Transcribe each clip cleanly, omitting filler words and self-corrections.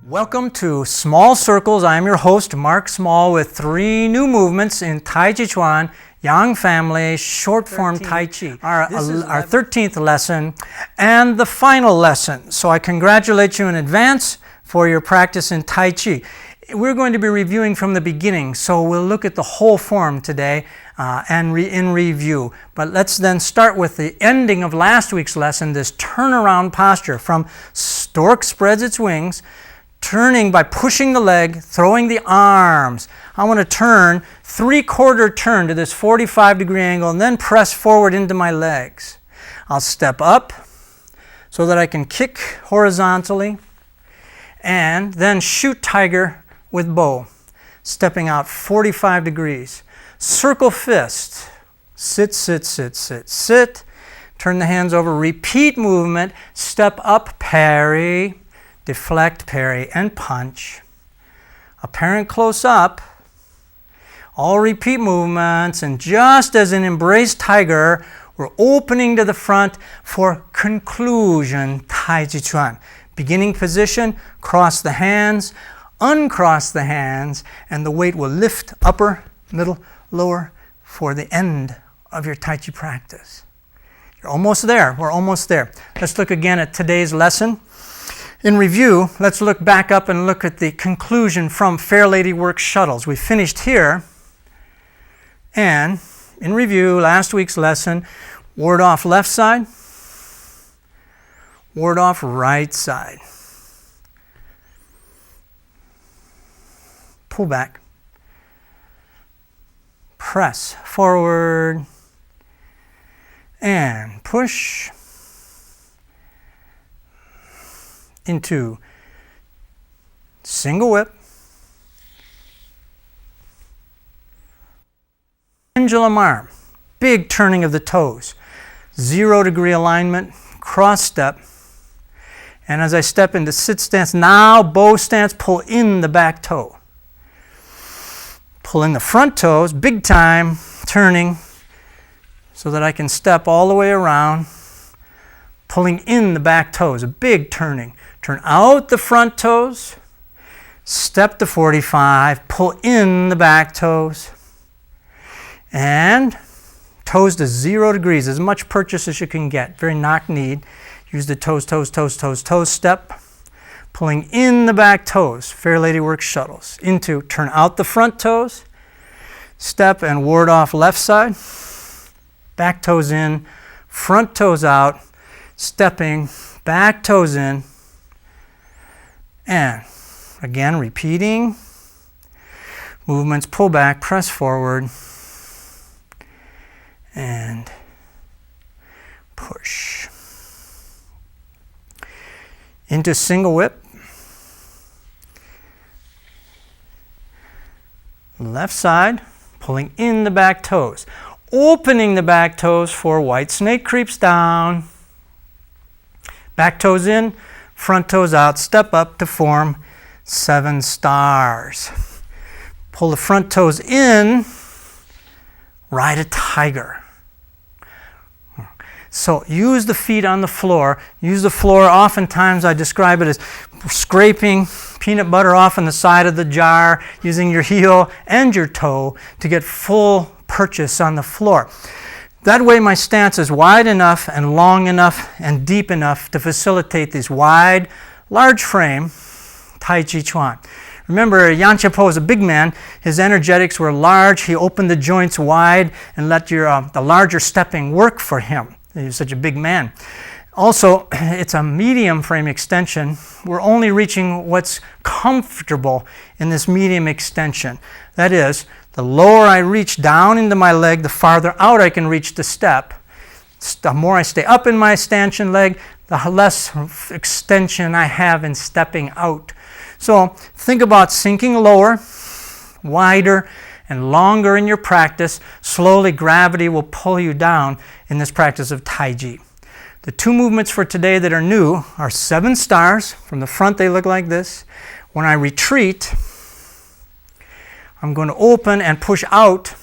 Welcome to Small Circles. I am your host, Mark Small, with 3 new movements in Tai Chi Chuan, Yang Family, short form Tai Chi. Our 13th lesson and the final lesson. So I congratulate you in advance for your practice in Tai Chi. We're going to be reviewing from the beginning, so we'll look at the whole form today in review. But let's then start with the ending of last week's lesson, this turnaround posture from stork spreads its wings, turning by pushing the leg, throwing the arms. I want to turn 3/4 turn to this 45-degree angle and then press forward into my legs. I'll step up so that I can kick horizontally and then shoot tiger with bow, stepping out 45 degrees. Circle fist. Sit, sit, sit, sit, sit. Turn the hands over. Repeat movement. Step up, parry. Deflect, parry, and punch. Apparent close up. All repeat movements, and just as in Embrace Tiger, we're opening to the front for conclusion Tai Chi Chuan. Beginning position, cross the hands, uncross the hands, and the weight will lift upper, middle, lower for the end of your Tai Chi practice. You're almost there. We're almost there. Let's look again at today's lesson. In review, let's look back up and look at the conclusion from Fair Lady Works Shuttles. We finished here, and in review, last week's lesson, ward off left side, ward off right side. Pull back, press forward, and push into single whip, pendulum arm, big turning of the toes, 0-degree alignment, cross step, and as I step into sit stance, now bow stance, pull in the back toe. Pull in the front toes, big time, turning, so that I can step all the way around, pulling in the back toes, a big turning. Turn out the front toes, step to 45, pull in the back toes, and toes to 0 degrees, as much purchase as you can get. Very knock-kneed. Use the toes, toes, toes, toes, toes step, pulling in the back toes. Fair Lady Works Shuttles. Into, turn out the front toes, step and ward off left side, back toes in, front toes out, stepping, back toes in, and again repeating movements, pull back, press forward, and push. Into single whip, left side, pulling in the back toes, opening the back toes for white snake creeps down, back toes in, front toes out, step up to form 7 stars. Pull the front toes in, ride a tiger. So use the feet on the floor. Use the floor, oftentimes I describe it as scraping peanut butter off on the side of the jar, using your heel and your toe to get full purchase on the floor. That way my stance is wide enough and long enough and deep enough to facilitate these wide, large frame Tai Chi Chuan. Remember, Yan Chapo is a big man. His energetics were large. He opened the joints wide and let the larger stepping work for him. He was such a big man. Also, it's a medium frame extension. We're only reaching what's comfortable in this medium extension. That is, the lower I reach down into my leg, the farther out I can reach the step. The more I stay up in my stanchion leg, the less extension I have in stepping out. So think about sinking lower, wider, and longer in your practice. Slowly, gravity will pull you down in this practice of Tai Chi. The 2 movements for today that are new are 7 stars. From the front, they look like this. When I retreat, I'm going to open and push out,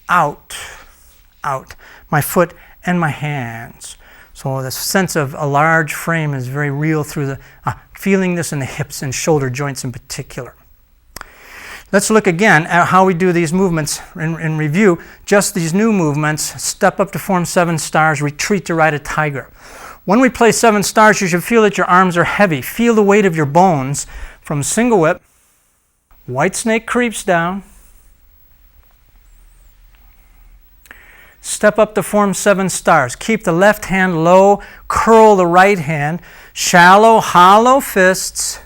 out, out, my foot and my hands. So the sense of a large frame is very real through the, feeling this in the hips and shoulder joints in particular. Let's look again at how we do these movements in review. Just these new movements: step up to form 7 stars, retreat to ride a tiger. When we play 7 stars, you should feel that your arms are heavy. Feel the weight of your bones. From single whip, white snake creeps down. Step up to form 7 stars. Keep the left hand low, curl the right hand. Shallow, hollow fists.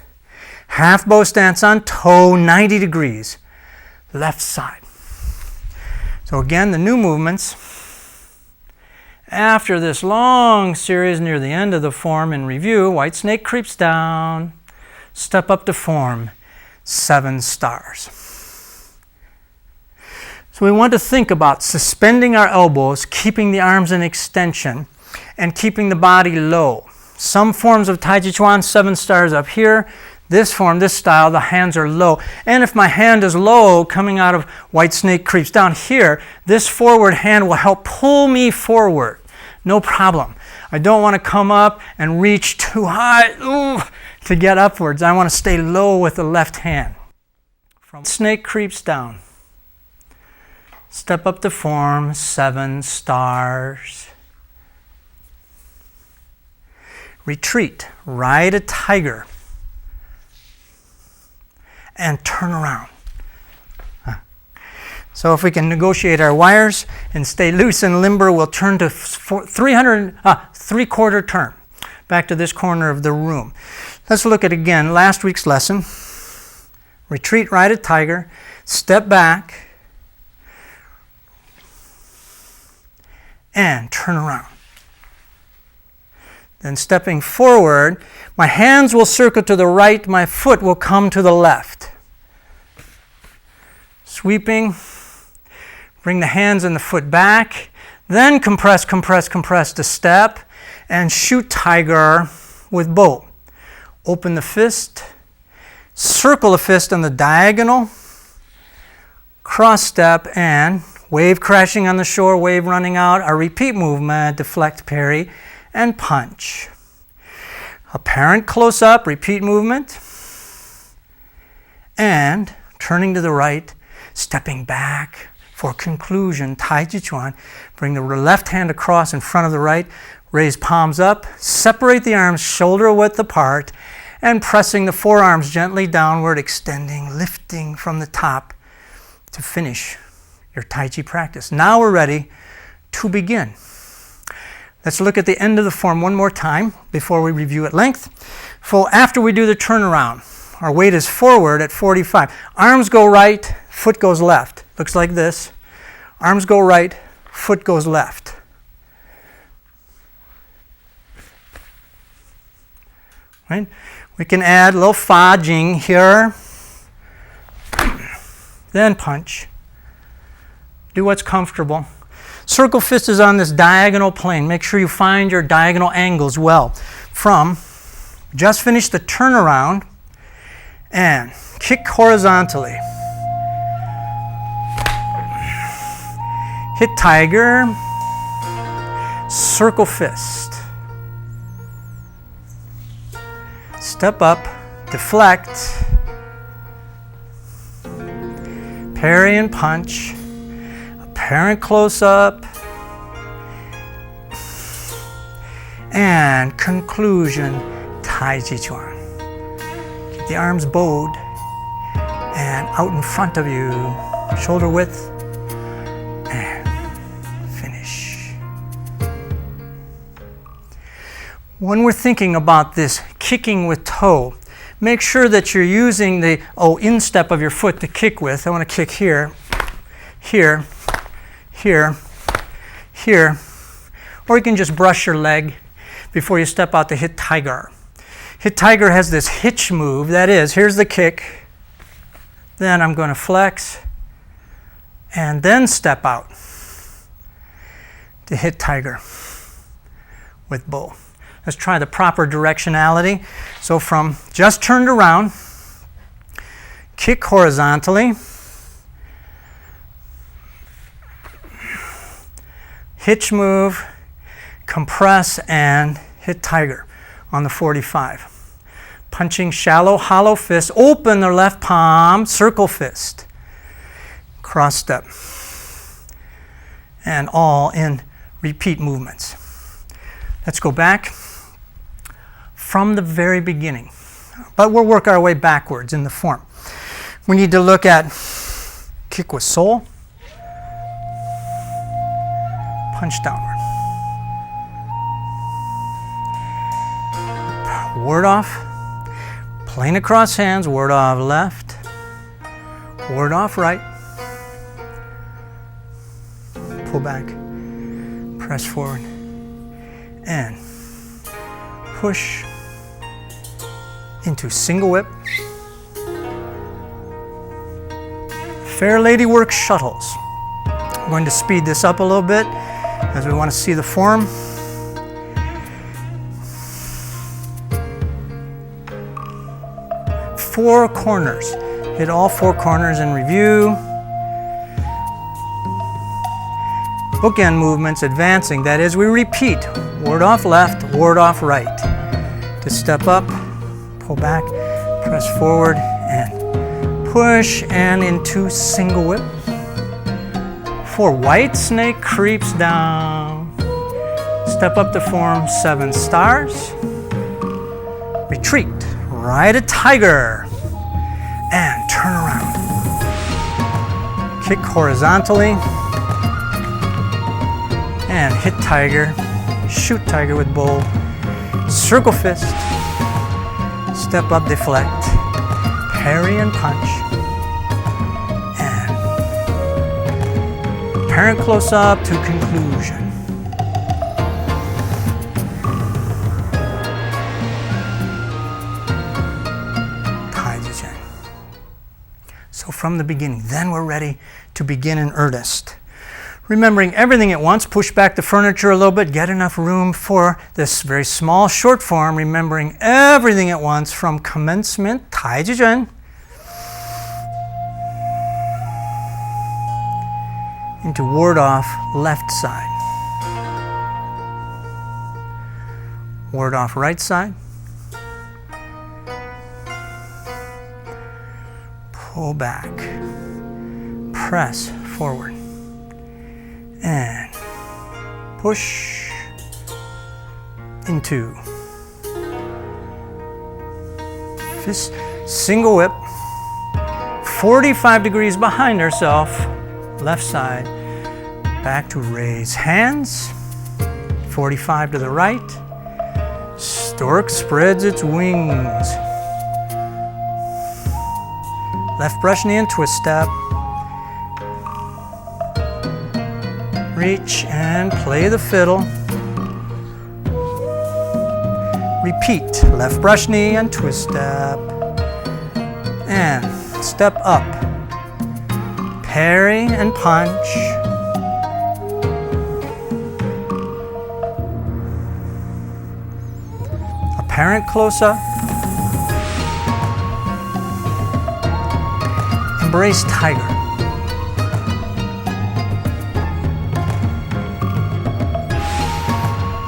Half bow stance on toe, 90 degrees. Left side. So again, the new movements. After this long series near the end of the form in review, white snake creeps down. Step up to form 7 stars. So we want to think about suspending our elbows, keeping the arms in extension, and keeping the body low. Some forms of Tai Chi Chuan, 7 stars up here. This form, this style, the hands are low. And if my hand is low, coming out of white snake creeps down here, this forward hand will help pull me forward. No problem. I don't want to come up and reach too high to get upwards. I want to stay low with the left hand. From snake creeps down. Step up to form 7 stars. Retreat, ride a tiger, and turn around. So if we can negotiate our wires and stay loose and limber, we'll turn to 3/4 turn, back to this corner of the room. Let's look at again last week's lesson. Retreat, ride a tiger, step back, and turn around. Then stepping forward, my hands will circle to the right, my foot will come to the left. Sweeping, bring the hands and the foot back, then compress, compress, compress to step, and shoot tiger with bow. Open the fist, circle the fist on the diagonal, cross step, and wave crashing on the shore, wave running out, a repeat movement, deflect, parry, and punch. Apparent close-up, repeat movement, and turning to the right, stepping back for conclusion, Tai Chi Chuan. Bring the left hand across in front of the right, raise palms up, separate the arms shoulder width apart, and pressing the forearms gently downward, extending, lifting from the top to finish your Tai Chi practice. Now we're ready to begin. Let's look at the end of the form one more time before we review at length. So after we do the turnaround, our weight is forward at 45. Arms go right, foot goes left. Looks like this. Arms go right, foot goes left. Right? We can add a little fa jing here. Then punch. Do what's comfortable. Circle fist is on this diagonal plane. Make sure you find your diagonal angles well. From, just finish the turnaround and kick horizontally. Hit tiger, circle fist. Step up, deflect, parry and punch. Apparent close-up, and conclusion, Tai Chi Chuan. Keep the arms bowed and out in front of you, shoulder width, and finish. When we're thinking about this kicking with toe, make sure that you're using the instep of your foot to kick with. I want to kick here, here, here, here, or you can just brush your leg before you step out to hit tiger. Hit tiger has this hitch move, that is, here's the kick, then I'm going to flex, and then step out to hit tiger with bow. Let's try the proper directionality. So from just turned around, kick horizontally, hitch move, compress and hit tiger on the 45. Punching shallow, hollow fist, open the left palm, circle fist, cross step, and all in repeat movements. Let's go back from the very beginning, but we'll work our way backwards in the form. We need to look at kick with sole, punch downward, ward off, plane across hands, ward off left, ward off right, pull back, press forward, and push into single whip. Fair Lady work shuttles. I'm going to speed this up a little bit as we want to see the form. Four corners. Hit all four corners in review. Bookend movements advancing. That is, we repeat. Ward off left, ward off right. To step up, pull back, press forward, and push, and into single whip. For white snake creeps down. Step up to form 7 stars. Retreat. Ride a tiger. And turn around. Kick horizontally. And hit tiger. Shoot tiger with bowl. Circle fist. Step up, deflect. Parry and punch. And apparent close up to conclusion. So from the beginning, then we're ready to begin in earnest. Remembering everything at once, push back the furniture a little bit, get enough room for this very small short form, remembering everything at once from commencement, Taiji-Chuan, into ward off left side, ward off right side, pull back, press forward, and push into fist, single whip, 45 degrees behind herself, left side, back to raise hands, 45 to the right, stork spreads its wings, left brush knee and twist step. Reach and play the fiddle. Repeat, left brush knee and twist step. And step up. Parry and punch. Apparent close-up. Embrace tiger.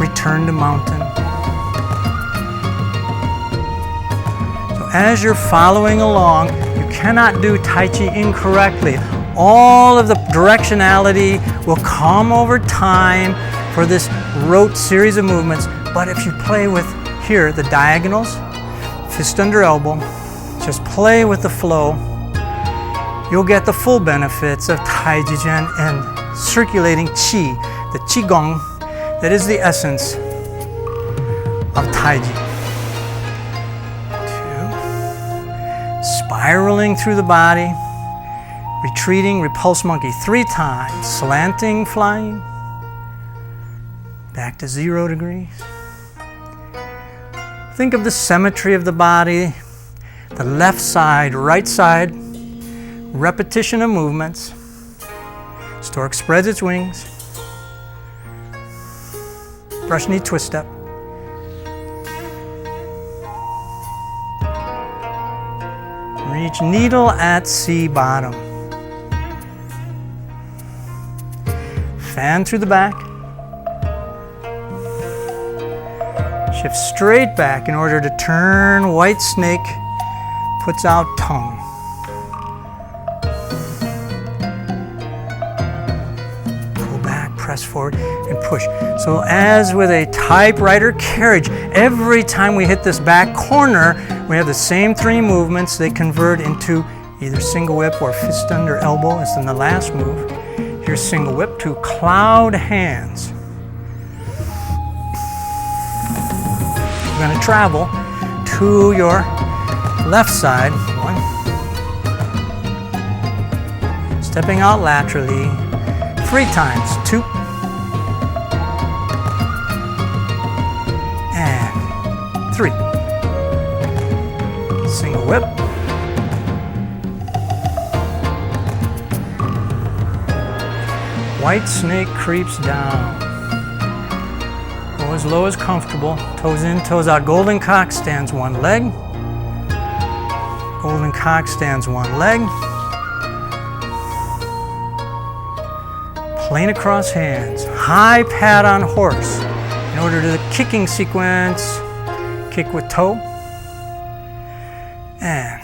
Return to mountain. So as you're following along, you cannot do Tai Chi incorrectly. All of the directionality will come over time for this rote series of movements. But if you play with, here, the diagonals, fist under elbow, just play with the flow, you'll get the full benefits of Taiji-Chuan and circulating Qi, the Qigong, that is the essence of Taiji. 2, spiraling through the body, retreating, repulse monkey 3 times, slanting, flying, back to 0 degrees. Think of the symmetry of the body, the left side, right side, repetition of movements. Stork spreads its wings. Brush knee twist step. Reach needle at sea bottom. Fan through the back. Shift straight back in order to turn. White snake puts out tongue. Pull back, press forward, and push. So as with a typewriter carriage, every time we hit this back corner, we have the same 3 movements. They convert into either single whip or fist under elbow, as in the last move. Here's single whip to cloud hands. We're going to travel to your left side. 1. Stepping out laterally 3 times. 2. And 3. Single whip. White snake creeps down. Go as low as comfortable. Toes in, toes out. Golden cock stands 1 leg. Golden cock stands 1 leg. Plane across hands. High pat on horse. In order to the kicking sequence, kick with toe. And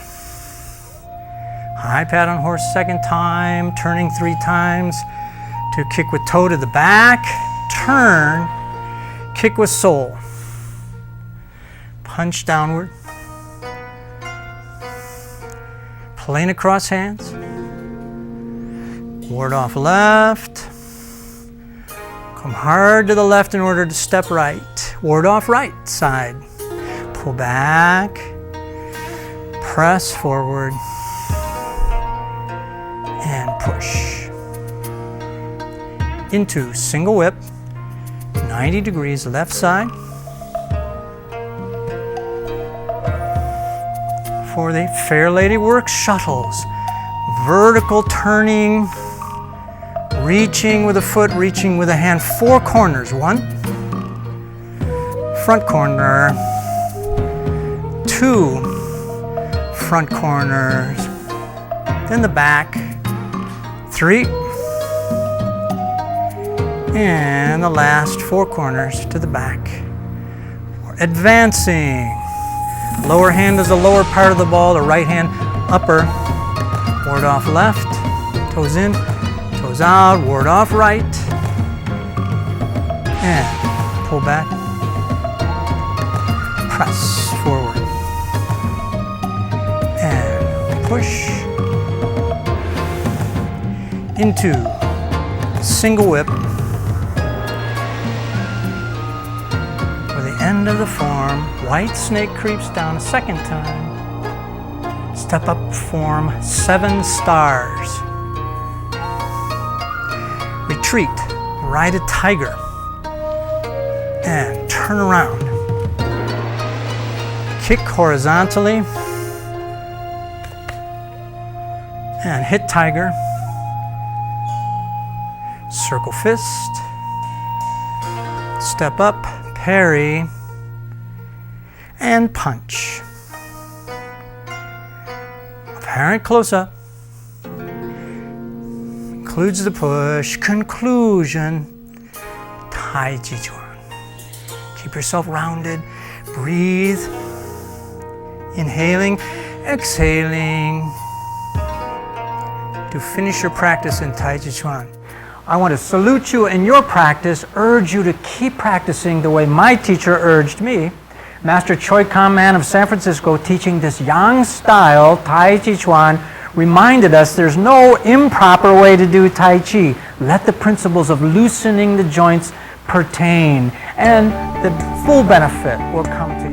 high pat on horse 2nd time, turning 3 times to kick with toe to the back, turn, kick with sole. Punch downward. Plane across hands. Ward off left. Come hard to the left in order to step right. Ward off right side. Pull back. Press forward. And push. Into single whip. 90 degrees left side. For the Fair Lady works shuttles. Vertical turning. Reaching with a foot, reaching with a hand. 4 corners. 1. Front corner. 2. Front corners. Then the back. 3. And the last 4 corners to the back. Advancing. Lower hand is the lower part of the ball, the right hand upper. Ward off left. Toes in. Toes out, ward off right, and pull back, press forward, and push into single whip for the end of the form. White snake creeps down a 2nd time. Step up form 7 stars. Retreat, ride a tiger, and turn around. Kick horizontally, and hit tiger. Circle fist, step up, parry, and punch. Apparent close-up. Includes the push. Conclusion. Tai Chi Chuan. Keep yourself rounded. Breathe. Inhaling. Exhaling. To finish your practice in Tai Chi Chuan. I want to salute you in your practice, urge you to keep practicing the way my teacher urged me. Master Choi Kam Man of San Francisco, teaching this Yang style, Tai Chi Chuan, reminded us there's no improper way to do Tai Chi. Let the principles of loosening the joints pertain, and the full benefit will come to you.